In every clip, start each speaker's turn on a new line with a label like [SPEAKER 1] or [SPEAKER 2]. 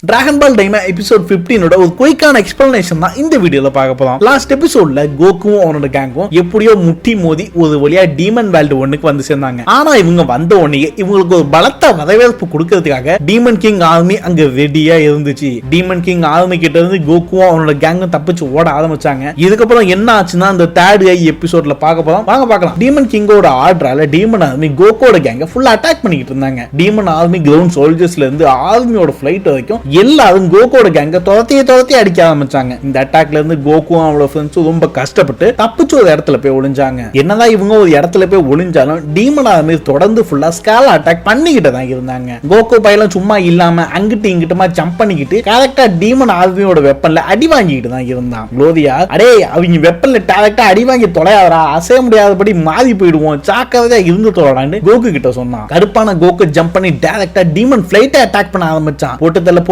[SPEAKER 1] Dragon பால் டைமா episode 15 ஒரு குயிக்கான explanation தான் இந்த வீடியோல பார்க்க போறோம். லாஸ்ட் எபிசோட்ல கோகுவும் அவனோட கேங்கும் எப்படியோ முட்டி மோதி ஒரு வழியா டீமன் வேல்டு ஒன்னுக்கு வந்து சேர்ந்தாங்க. ஆனா இவங்க வந்த உடனே இவங்களுக்கு ஒரு பலத்த வரவேற்பு கொடுக்கறதுக்காக டீமன் கிங் ஆர்மி அங்க ரெடியா இருந்துச்சு. டீமன் கிங் ஆர்மி கிட்ட இருந்து கோகுவும் அவனோட கேங்கும் தப்பிச்சு ஓட ஆரம்பிச்சாங்க. இதுக்கப்புறம் என்ன ஆச்சுன்னா அந்த தேர்ட் ஐ எபிசோட்ல பார்க்க போறோம். வாங்க பார்க்கலாம். டீமன் கிங்கோட ஆர்டரால டீமன் ஆர்மி கோகோட கேங்க ஃபுல்லா அட்டாக் பண்ணிட்டு இருந்தாங்க. டீமன் ஆர்மி கிரவுண்ட் சோல்ஜர்ஸ்ல இருந்து ஆர்மியோட ஃபிளைட் வரைக்கும் எல்லாரும் கோகோட கேங்க துரத்தி அடிக்க ஆரம்பிச்சாங்க. இந்த அட்டாக்ல இருந்து கோகுவும் அவளோட ஃப்ரெண்ட்ஸும் ரொம்ப கஷ்டப்பட்டு தப்பிச்சு ஒரு இடத்துல போய் ஒளிஞ்சாங்க. என்னதான் இவங்க ஒரு இடத்துல போய் ஒளிஞ்சாலும் டீமன் ஆர்மி தொடர்ந்து ஃபுல்லா ஸ்காலா அட்டாக் பண்ணிக்கிட்டு தான் இருந்தாங்க. கோகோ பையெல்லாம் சும்மா இல்லாம அங்கிட்டு இங்கிட்டுமா ஜம்ப் பண்ணிக்கிட்டு கரெக்டா டீமன் ஆர்மியோட வெப்பன்ல அடி வாங்கிட்டு தான் இருந்தான். குளோரியா அடே அவங்க வெப்பன்ல டைரக்டா அடி வாங்கி தொலையாதரா, அசைய முடியாதபடி மாறி போயிடுவோம், ஜாக்கிரதையா இருந்து தொலைடான்னு கோகு கிட்ட சொன்னான். கருப்பான கோகு ஜம்ப் பண்ணி டைரக்டா டீமன் ஃபிளைட்டை அட்டாக் பண்ண ஆரம்பிச்சான்.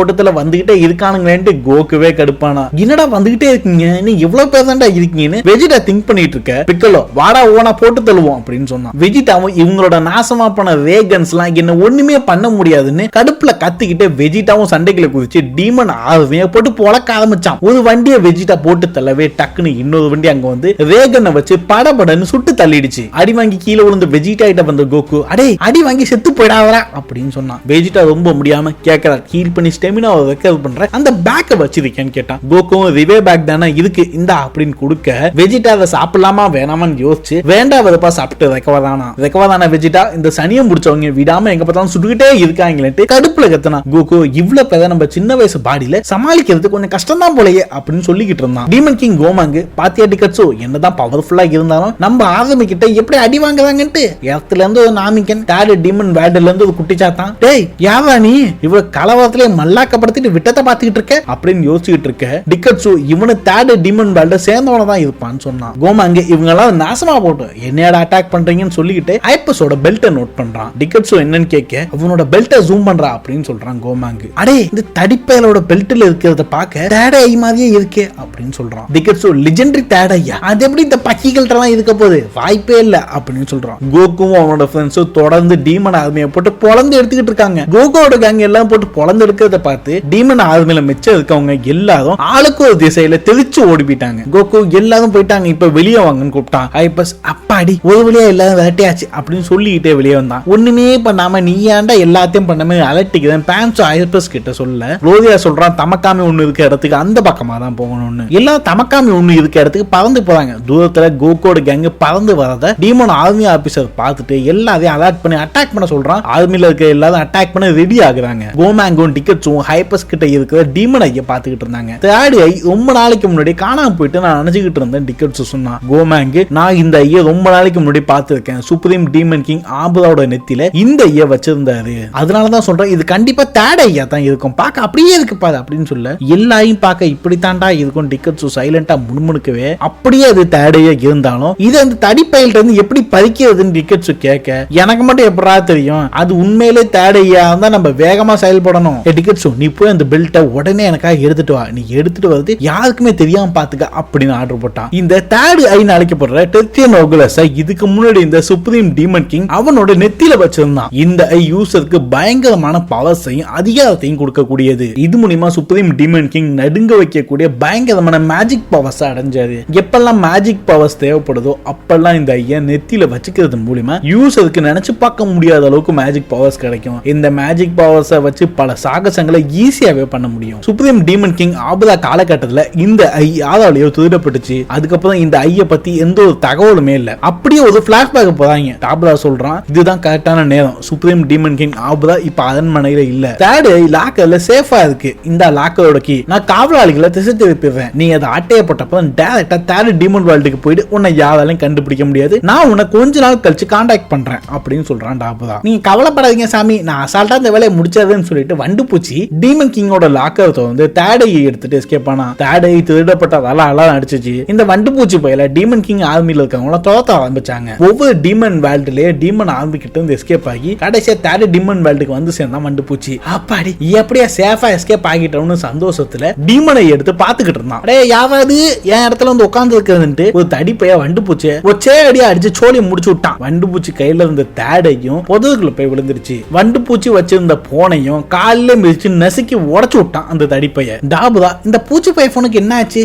[SPEAKER 1] போட்டுதல வந்துகிட்டே இருக்கானுங்களேன்ட்டு கோகுவே கடுப்பானா. என்னடா வந்துகிட்டே இருக்கீங்க, நீ எவ்வளவு பேர் தான்டா இருக்கீங்கன்னு வெஜிடா திங்க் பண்ணிட்டு இருக்க. பிக்கலோ வாடா ஓனா போட்டு தள்ளுவோம் அப்படின்னு சொன்னான். வெஜிடாவும் இவங்களோட நாசமா பண்ண ரேகன்ஸ் எல்லாம் என்ன ஒண்ணுமே பண்ண முடியாதுன்னு கடுப்புல கத்திக்கிட்டு வெஜிடாவும் சண்டைக்குள்ள குதிச்சு டீமன் ஆர்மியை போட்டு பொழக்க ஆரம்பிச்சான். ஒரு வண்டியை வெஜிடா போட்டு தள்ளவே டக்குன்னு இன்னொரு வண்டி அங்க வந்து ரேகனை வச்சு படபடன்னு சுட்டு தள்ளிடுச்சு. அடி வாங்கி கீழே விழுந்து வெஜிடா கிட்ட வந்த கோகு அடே அடி வாங்கி செத்து போயிடாதரா அப்படின்னு சொன்னான். வெஜிடா ரொம்ப முடியாம கேட்கறா, ஹீல் பண்ணி ஸ்டெமினா ரெக்கவர் பண்ற அந்த பேக்க வச்சிருக்கேன்னு கேட்டான். கோகுவும் ரிவே பேக் தானே இருக்கு இந்தா அப்படின்னு கொடுக்க வெஜிடா அதை சாப்பிடலாமா வேணாமான்னு யோசிச்சு வேண்டாவதப்பா சாப்பிட்டு ரெக்கவரான வெஜிடா இந்த சனியம் முடிச்சவங்க விடாம எங்க பார்த்தாலும் சுட்டுக்கிட்டே இருக்காங்களேட்டு கடுப்புல கத்தனா. கோகு இவ்வளவு பேர நம்ம சின்ன வயசு பாடியில சமாளிக்கிறது கொஞ்சம் கஷ்டம் தான் போலயே அப்படின்னு சொல்லிக்கிட்டு இருந்தான். டீமன் கிங் கோமாங்கு பாத்தியா டிக்கட்ஸோ என்னதான் பவர்ஃபுல்லா இருந்தாலும் நம்ம ஆர்மி கிட்ட எப்படி அடி வாங்குறாங்கன்ட்டு இடத்துல இருந்து ஒரு நாமிக்கன் தேர்ட் டீமன் வேல்டுல இருந்து ஒரு குட்டி சாத்தான். டேய் யாரா நீ இவ்வளவு கலவரத்திலே மல்லாக்கப்படுத்திட்டு விட்டத்தை பாத்துக்கிட்டு இருக்க அப்படின்னு யோசிச்சுட்டு இருக்க. டிக்கட்ஸு இவனு தேர்ட் டீமன் வேல்ட சேர்ந்தவன தான் இருப்பான்னு சொன்னான். கோமாங்கு இவங்க எல்லாம் நாசமா போட்டு என்னையோட அட்டாக் பண்றீங்கன்னு சொல்லிக்கிட்டு ஐப்பஸோட பெல்ட்டை நோட் பண்றான். டிக்கட்ஸு என்னன்னு கேட்க அவனோட பெல்ட்டை ஜூம் பண்றா அப்படின்னு சொல்றான் கோமாங்கு. அடே இந்த தடிப்பயலோட பெல்ட்ல இருக்கிறத பார்க்க தேர்ட் ஐ மாதிரியே இருக்கே அப்படின்னு சொல்றான். டிக்கட்ஸு லெஜெண்டரி தேர்ட் ஐயா, அது எப்படி இந்த பக்கிகள்ட்ட எல்லாம் இருக்க போகுது, வாய்ப்பே இல்ல அப்படின்னு சொல்றான். கோகுவும் அவனோட ஃப்ரெண்ட்ஸும் தொடர்ந்து டீமன் ஆர்மியை போட்டு பொளந்து எடுத்துக்கிட்டு இருக்காங்க. கோகோட கேங் எல்லாம் போட்டு பொளந்து எடுக்கிறத பார்த்து டீமன் ஆர்மியில மிச்சம் இருக்கவங்க எல்லாரும் ஆளுக்கு ஒரு திசையில தெளிச்சு ஓடி போயிட்டாங்க. கோகு எல்லாரும் போயிட்டாங்க, இப்ப வெளியே வாங்கன்னு கூப்பிட்டான். ஐப்பஸ் அப்பாடி ஒரு வழியா எல்லாரும் விரட்டியாச்சு அப்படின்னு சொல்லிக்கிட்டே வெளியே வந்தான். ஒண்ணுமே பண்ணாம நீ ஏன்டா எல்லாத்தையும் பண்ணாம அலட்டிக்கிறேன் பேன்ஸ் ஐப்பஸ் கிட்ட சொல்ல. ரோதியா சொல்றான் தமக்காமி ஒண்ணு இருக்க இடத்துக்கு அந்த பக்கமா தான் போகணும்னு. எல்லாம் தமக்காமி ஒண்ணு இருக்க இடத்துக்கு பறந்து போறாங்க. தூரத்துல கோகோட கேங் பறந்து வரத டீமன் ஆர்மி ஆபீசர் பார்த்துட்டு எல்லாரையும் அலர்ட் பண்ணி அட்டாக் பண்ண சொல்றான். ஆர்மில இருக்க எல்லாரும் அட்டாக் பண்ண ரெடி ஆகுறாங்க. கோமாங்கும் டிக்கெட்ஸும் ஹைப்பஸ் கிட்ட இருக்கிற டீமன் ஐய பாத்துக்கிட்டு இருந்தாங்க. தேர்ட் ஐ ரொம்ப நாளைக்கு முன்னாடி காணாம போயிட்டு நான் நினைச்சுக்கிட்டு இருந்தேன் டிக்கெட்ஸ் சொன்னா. கோமாங்கு நான் இந்த ஐய ரொம்ப நாளைக்கு முன்னாடி பார்த்திருக்கேன். சுப்ரீம் டீமன் கிங் ஆபுதாவோட நெத்தியில இந்த ஐய வச்சிருந்தாரு, அதனாலதான் சொல்றேன் இது கண்டிப்பா தேர்ட் ஐயா தான் இருக்கும், பார்க்க அப்படியே இருக்கு பாரு அப்படின்னு சொல்ல எல்லாரையும் பார்க்க இப்படித்தாண்டா இருக்கும். டிக்கெட்ஸ் சைலண்டா முணுமுணுக்கவே அப்படியே அது தேர்ட் ஐயா இருந்தாலும் இது அந்த தடிப்பயில்ல இருந்து எப்படி பறிக்கிறதுன்னு டிக்கெட்ஸ் கேட்க எனக்கு மட்டும் எப்படா தெரியும், அது உண்மையிலே தேர்ட் ஐயா இருந்தா நம்ம வேகமா செயல்படணும். டிக்கெட்ஸ் நீ போய் அந்த பெல்ட்டை உடனே எனக்காக எடுத்துட்டு வா, நீ எடுத்துட்டு வந்து யாருக்குமே தெரியாம பாத்துக்க அப்படின்னு ஆர்டர் போட்டான். இந்த தேர்ட் ஐ அழைக்கப்படுற டெர்த்தியன் ஓகுலஸ் இதுக்கு முன்னாடி இந்த சுப்ரீம் டீமன் கிங் அவனோட நெத்தியில வச்சிருந்தான். இந்த ஐ யூசருக்கு பயங்கரமான பவர்ஸையும் அதிகாரத்தையும் கொடுக்கக்கூடியது. இது மூலமா சுப்ரீம் டீமன் கிங் நடுங்க வைக்கக்கூடிய பயங்கரமான மேஜிக் பவர்ஸ் அடைஞ்சாரு. எப்பெல்லாம் மேஜிக் பவர்ஸ் தேவைப்படுதோ அப்பெல்லாம் இந்த ஐயா நெத்தியில வச்சுக்கிறது மூலமா யூசருக்கு நினைச்சு பார்க்க முடியாத அளவுக்கு மேஜிக் பவர்ஸ் கிடைக்கும். இந்த மேஜிக் பவர்ஸை வச்சு பல சாகசங்களை ஈஸியாவே பண்ண முடியும். சுப்ரீம் டீமன் கிங் ஆபதா காலகட்டத்துல இந்த ஐ யாராலையோ திருடப்பட்டுச்சு. அதுக்கப்புறம் இந்த ஐய பத்தி எந்த ஒரு தகவலுமே இல்ல. அப்படியே ஒரு பிளாஷ்பேக் போறாங்க. ஆபதா சொல்றான் இதுதான் கரெக்டான நேரம், சுப்ரீம் டீமன் கிங் ஆபதா இப்ப அரண்மனையில இல்ல, தேர்ட் ஐ லாக்கர்ல சேஃபா இருக்கு, இந்த லாக்கரோட கீ நான் காவலாளிகளை திசை திருப்பிடுறேன், நீ அதை அட்டையப்பட்டப்ப டைரக்டா தேர்ட் டீமன் வேர்ல்டுக்கு போயிட்டு உன்னை யாராலையும் கண்டுபிடிக்க முடியாது, நான் உன்னை கொஞ்ச நாள் கழிச்சு கான்டாக்ட் பண்றேன் அப்படின்னு சொல்றான். ஆபதா நீங்க கவலைப்படாதீங்க சாமி, நான் அசால்ட்டா இந்த வேலையை முடிச்சதுன்னு சொல்லிட்டு வண்டு பூச்சி டீமன் கிங்கோட லாக்கர் வந்து தேர்ட் ஐ எடுத்துட்டு எஸ்கேப் ஆனா. தேர்ட் ஐ திருடப்பட்டதால அலாம் அடிச்சிச்சு. இந்த வண்டு பூச்சி பையில டீமன் கிங் ஆர்மியில இருக்கவங்கள துரத்த ஆரம்பிச்சாங்க. ஒவ்வொரு டீமன் வேல்டுலயே டீமன் ஆர்மி கிட்ட இருந்து எஸ்கேப் ஆகி கடைசியா தேர்ட் டீமன் வேல்டுக்கு வந்து சேர்ந்தா வண்டு பூச்சி. அப்பாடி எப்படியா சேஃபா எஸ்கேப் ஆகிட்டோம்னு சந்தோஷத்துல டீமனை எடுத்து பாத்துக்கிட்டு இருந்தான். அடே யாராவது என் இடத்துல வந்து உட்கார்ந்து இருக்கிறதுன்ட்டு ஒரு தடிப்பையா வண்டு பூச்சி ஒச்சே அடியா அடிச்சு சோழி முடிச்சு விட்டான். வண்டு பூச்சி கையில இருந்த தேடையும் பொதுக்குள்ள போய் விழுந்துருச்சு. வண்டு பூச்சி வச்சிருந்த போனையும் காலில மிதிச்சு நசுக்கி உடைச்சு விட்டான் அந்த தடிப்பைய. டாபுதா இந்த பூச்சி பையனுக்கு என்ன ஆச்சு,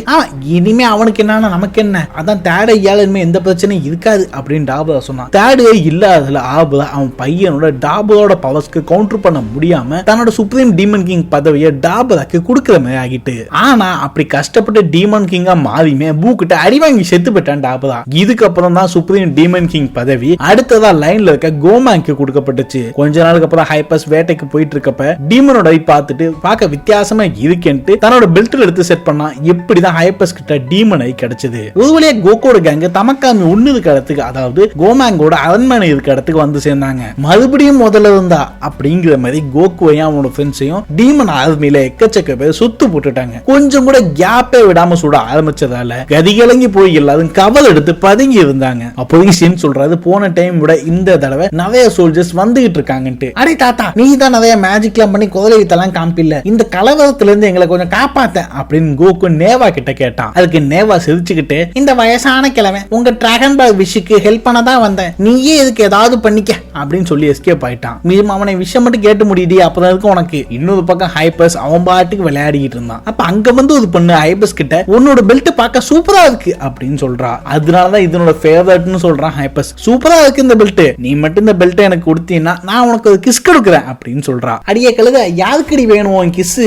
[SPEAKER 1] இனிமே அவனுக்கு என்ன நமக்கு என்ன, அதான் தேர்ட் ஐயால இனிமே எந்த பிரச்சனையும் இருக்காது அப்படின்னு டாபுதா சொன்னான். தேர்ட் ஐ இல்லாததுல ஆபுதா அவன் பையனோட டாபுதாவோட பவர்ஸ்க்கு கவுண்டர் பண்ண முடியாம தன்னோட சுப்ரீம் டீமன் கிங் பதவியை டாபுதாக்கு கொடுக்கிற மாதிரி ஆகிட்டு. ஆனா அப்படி கஷ்டப்பட்டு டீமன் கிங்கா மாறியுமே பூக்கிட்ட அடி வாங்கி செத்து போயிட்டான் டாபுதா. இதுக்கப்புறம் தான் சுப்ரீம் டீமன் கிங் பதவி அடுத்ததா லைன்ல இருக்க கோமாங்க்கு கொடுக்கப்பட்டுச்சு. கொஞ்ச நாளுக்கு அப்புறம் ஹைப்பர்ஸ் வேட்டைக்கு போயிட்டு இருக்கப்ப டீமனோட பார்த்துட்டு பார்க்க வித்தியாசமா இருக்குன்ட்டு தன்னோட பெல்ட்ல எடுத்து செட் பண்ணா. இப்படிதான் ஹைப்பர்ஸ் கிட்ட டீமன் ஐ கிடைச்சது. ஒரு வழியா கோகோட கேங் தமக்காமி ஒண்ணு இருக்க இடத்துக்கு, அதாவது கோமாங்கோட அரண்மனை இருக்க இடத்துக்கு வந்து சேர்ந்தாங்க. மறுபடியும் முதல்ல இருந்தா அப்படிங்கிற மாதிரி கோகுவையும் அவனோட ஃப்ரெண்ட்ஸையும் டீமன் ஆர்மியில எக்கச்சக்க பேர் சுத்து போட்டுட்டாங்க. கொஞ்சம் கூட கேப்பே விடாம சுட ஆரம்பிச்சதால கதிகலங்கி போய் எல்லாரும் கவல் எடுத்து பதுங்கி இருந்தாங்க. அப்போதைக்கு சீன் சொல்றாரு, போன டைம் விட இந்த தடவை நிறைய சோல்ஜர்ஸ் வந்துகிட்டு இருக்காங்கன்ட்டு. அடே தாத்தா, நீ தான் நிறைய மேஜிக்லாம் பண்ணி குதிரை வித்தெல்லாம் காமிப்பில்ல, இந்த கலவரத்துல இருந்து எங்களை கொஞ்சம் காப்பாத்த அப்படின்னு கோகு நேவா கிட்ட கேட்டான். அதுக்கு நேவா சிரிச்சுக்கிட்டு, இந்த வயசான கிழமை உங்க டிராகன் பால் விஷுக்கு ஹெல்ப் பண்ண தான் வந்தேன், நீயே இதுக்கு ஏதாவது பண்ணிக்க அப்படின்னு சொல்லி எஸ்கேப் ஆயிட்டான். மீண்டும் அவனை விஷயம் மட்டும் கேட்டு முடியுது, அப்பதான் இருக்கு உனக்கு. இன்னொரு பக்கம் ஹைப்பர்ஸ் அவன் பாட்டுக்கு விளையாடிட்டு இருந்தான். அப்ப அங்க வந்து ஒரு பொண்ணு ஹைப்பர்ஸ் கிட்ட, உன்னோட பெல்ட் பார்க்க சூப்பரா இருக்கு அப்படின்னு சொல்றா. அதனாலதான் இதனோட ஃபேவரட்னு சொல்றான் ஹைப்பர்ஸ். சூப்பரா இருக்கு இந்த பெல்ட், நீ மட்டும் இந்த பெல்ட் எனக்கு கொடுத்தீங்கன்னா நான் உனக்கு ஒரு கிஸ் கொடுக்குறேன் அப்படின்னு சொல்றா. அடியே கழுத, யாருக்கடி வேணும் உன் கிஸ்,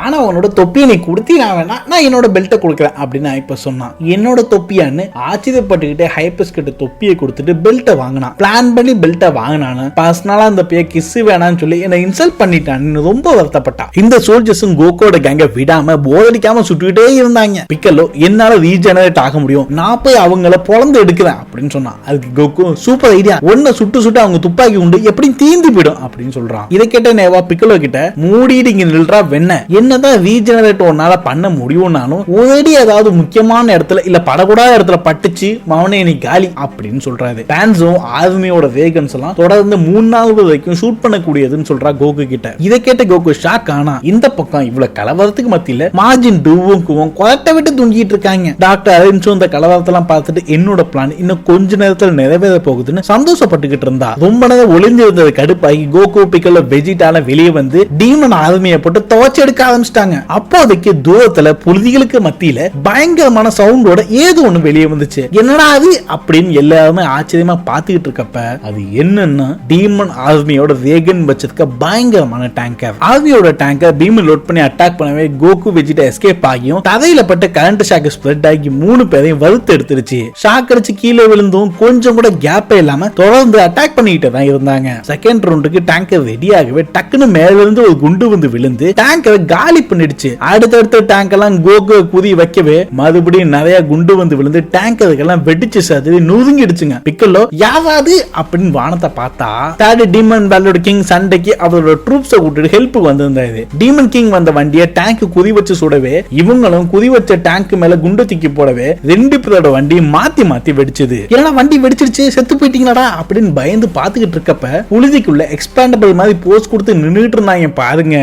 [SPEAKER 1] ஆனா உன்னோட தொப்பியை நீ கொடுத்தீனா வேணா நான் என்னோட பெல்ட்டை கொடுக்குறேன் அப்படின்னு ஹைப்பர்ஸ் சொன்னான். என்னோட தொப்பியான்னு ஆச்சரியப்பட்டுக்கிட்டே ஹைப்பர்ஸ் கிட்ட தொப்பியை கொடுத்துட்டு பெல்ட்டை வாங்கினான். பிளான் பண்ணி பெல்ட்டை வாங்கினான்னு பர்சனலா அந்த பைய கிஸ் வேணான்னு சொல்லி என்ன இன்சல்ட் பண்ணிட்டான்னு ரொம்ப வருத்தப்பட்டான். இந்த சோல்ஜர்ஸும் கோகோட கேங்க விடாம போரடிக்காம சுட்டுக்கிட்டே இருந்தாங்க. பிக்கலோ, என்னால ரீஜெனரேட் ஆக முடியும், நான் போய் அவங்கள பொழந்து எடுக்கிறேன் அப்படின்னு சொன்னான். அதுக்கு கோகு, சூப்பர் ஐடியா, ஒன்ன சுட்டு சுட்டு அவங்க துப்பாக்கி உண்டு எப்படி தீந்து போயிடும் அப்படின்னு சொல்றான். இதை கேட்ட நேவா பிக்கலோ கிட்ட, மூடிட்டு இங்க நில்றா வெண்ண, என்னதான் ரீஜெனரேட் உன்னால பண்ண முடியும்னாலும் ஒரேடி ஏதாவது முக்கியமான இடத்துல இல்ல படக்கூடாத இடத்துல பட்டுச்சு மவனே நீ காலி அப்படின்னு சொல்றாரு. பேன்ஸும் ஆர்மியோட வேகன்ஸ் எல்லாம் தொடர்ந்து 3 நாள் வரைக்கும் ஷூட் பண்ணக்கூடியதுன்னு சொல்றா கோகு கிட்ட. இதை கேட்ட கோகு ஷாக். ஆனா இந்த பக்கம் இவ்வளவு கலவரத்துக்கு மத்தியில மார்ஜின் டூவும் குவும் கொரட்டை விட்டு துங்கிட்டு இருக்காங்க. டாக்டர் அரவிந்தும் இந்த கலவரத்தெல்லாம் பார்த்துட்டு என்னோட பிளான் இன்னும் கொஞ்ச நேரத்தில் நிறைவேற போகுதுன்னு சந்தோஷப்பட்டுக்கிட்டு இருந்தா. ரொம்ப நேரம் ஒளிஞ்சிருந்தது கடுப்பாகி கோகு பிக்கலோ வெஜிடால வெளியே வந்து டீமன் ஆர்மியை போட்டு துவச்சு எடுக்க ஆரம்பிச்சிட்டாங்க. அப்போதைக்கு தூரத்துல புழுதிகளுக்கு மத்தியில பயங்கரமான சவுண்டோட ஏதோ ஒண்ணு வெளியே வந்துச்சு. என்னடா அது அப்படின்னு எல்லாருமே ஆச்சரியமா பாத்துக்கிட்டு இருக்கப்ப அது என்னன்னா டீமன் ஆர்மியோட வேகன் வச்சிருக்க பயங்கரமான டேங்கர். ஆர்மியோட டேங்கர் பீம் லோட் பண்ணி அட்டாக் பண்ணவே கோகு வெஜிடா எஸ்கேப் ஆகியும் தரையில பட்ட கரண்ட் ஷாக் ஸ்ப்ரெட் ஆகி 3 பேரையும் வறுத்து எடுத்துருச்சு. ஷாக் அடிச்சு கீழே விழுந்தும் கொஞ்சம் கூட கேப்பே இல்லாம தொடர்ந்து அட்டாக் பண்ணிட்டு தான் இருந்தாங்க. செகண்ட் ரவுண்டுக்கு டேங்கர் ரெடியாகவே டக்குன்னு மேல இருந்து ஒரு குண்டு வந்து விழுந்து டேங்கரை காலி பண்ணிடுச்சு. அடுத்தடுத்த டேங்க் எல்லாம் கோகு குதி வைக்கவே மறுபடியும் நிறைய குண்டு வந்து விழுந்து டேங்கருக்கெல்லாம் வெடிச்சு சதுரி நொறுங்கிடுச்சுங்க. பிக்கலோ யாராவது அப்படின்னு வானத்தை பார்த்தா தேர்ட் டீமன் வேலோட கிங் சண்டைக்கு அவரோட ட்ரூப்ஸை கூட்டிட்டு ஹெல்ப்புக்கு வந்திருந்தாரு. டீமன் கிங் வந்த வண்டியை டேங்க் குறி வச்சு சுடவே இவங்களும் குறி வச்ச டேங்க் மேல குண்டு தூக்கி போடவே 2 பேரோட வண்டி மாத்தி மாத்தி வெடிச்சது. ஏன்னா வண்டி வெடிச்சிருச்சு, செத்து போயிட்டீங்களா அப்படின்னு பயந்து பாத்துக்கிட்டு இருக்கப்ப புழுதிக்குள்ள எக்ஸ்பேண்டபிள் மாதிரி போஸ் கொடுத்து நின்றுட்டு இருந்தாங்க பாருங்க.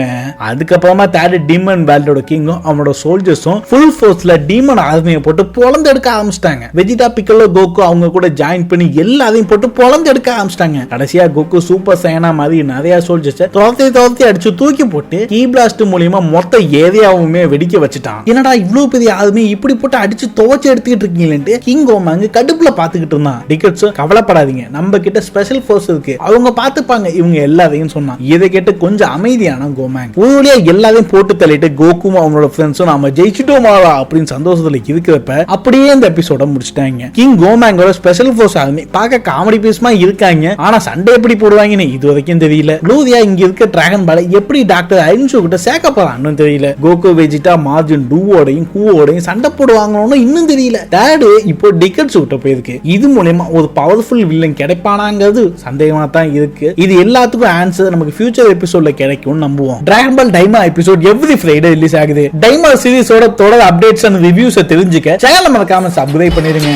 [SPEAKER 1] அதுக்கப்புறமா தேர்ட் டீமன் வேலோட கிங்கும் அவனோட சோல்ஜர்ஸும் ஃபுல் ஃபோர்ஸ்ல டீமன் ஆர்மியை போட்டு பொளந்து எடுக்க ஆரம்பிச்சிட்டாங்க. வெஜிடா பிக்கலோ கோகு அவங்க கூட ஜாயின் பண்ணி எல்லாரையும் போட்டு பொளந்து எடுக்க ஆரம்பிச்சிட்டாங்க. கடைசியா கோகு சூப்பர் சைனா மாதிரி நிறைய சோல்ஜர்ஸ் துரத்தி அடிச்சு தூக்கி போட்டு கீ பிளாஸ்ட் மூலமா மொத்த ஏரியாவுமே வெடிக்க வச்சுட்டான். என்னடா இவ்வளவு பெரிய ஆர்மி இப்படி போட்டு அடிச்சு துவச்சு எடுத்துக்கிட்டு இருக்கீங்களே கிங் கோமாங்க கடுப்புல பாத்துக்கிட்டு இருந்தான். டிக்கெட்ஸ் கவலைப்படாதீங்க, நம்ம கிட்ட ஸ்பெஷல் ஃபோர்ஸ் இருக்கு, அவங்க பாத்துப்பாங்க இவங்க எல்லாரையும் சொன்னான். இதை கேட்டு கொஞ்சம் அமைதியான கோமாங் ஒரு வழியா எல்லாரையும் போட்டு தள்ளிட்டு கோகும் அவனோட ஃப்ரெண்ட்ஸும் நாம ஜெயிச்சுட்டோமா அப்படின்னு சந்தோஷத்துல இருக்கிறப்ப அப்படியே இந்த எபிசோட முடிச்சிட்டாங்க. கிங் கோமாங்கோட ஸ்பெஷல் ஃபோர்ஸ் ஆர்மி பார்க்க காமெடி பீஸ்மா இருக்காங்க, ஆனா சண்டை எப்படி போடுவாங்கன்னு இது வரைக்கும் தெரியல. லூதியா இங்க இருக்க டிராகன் பால எப்படி டாக்டர் ஐன்ஷோ கிட்ட சேர்க்க போறான்னு தெரியல. கோகு வெஜிடா மார்ஜின் டூவோடையும் கூவோடையும் சண்டை போடுவாங்கன்னு இன்னும் தெரியல. டாடு இப்போ டிக்கெட்ஸ் விட்ட போயிருக்கு. இது மூலமா ஒரு பவர்ஃபுல் வில்லன் கிடைப்பானாங்கிறது சந்தேகமா தான் இருக்கு. இது எல்லாத்துக்கும் ஆன்சர் நமக்கு ஃபியூச்சர் எபிசோட்ல கிடைக்கும்னு நம்புவோம். டிராகன் பால் டைமா எபிசோட் எவ்ரி ஃப்ரைடே ரிலீஸ் ஆகுது. டைமா சீரிஸோட தொடர் அப்டேட்ஸ் அண்ட் ரிவ்யூஸ் தெரிஞ்சுக்க சேனலை மறக்காம சப்ஸ்கிரைப் பண்ணிருங்க.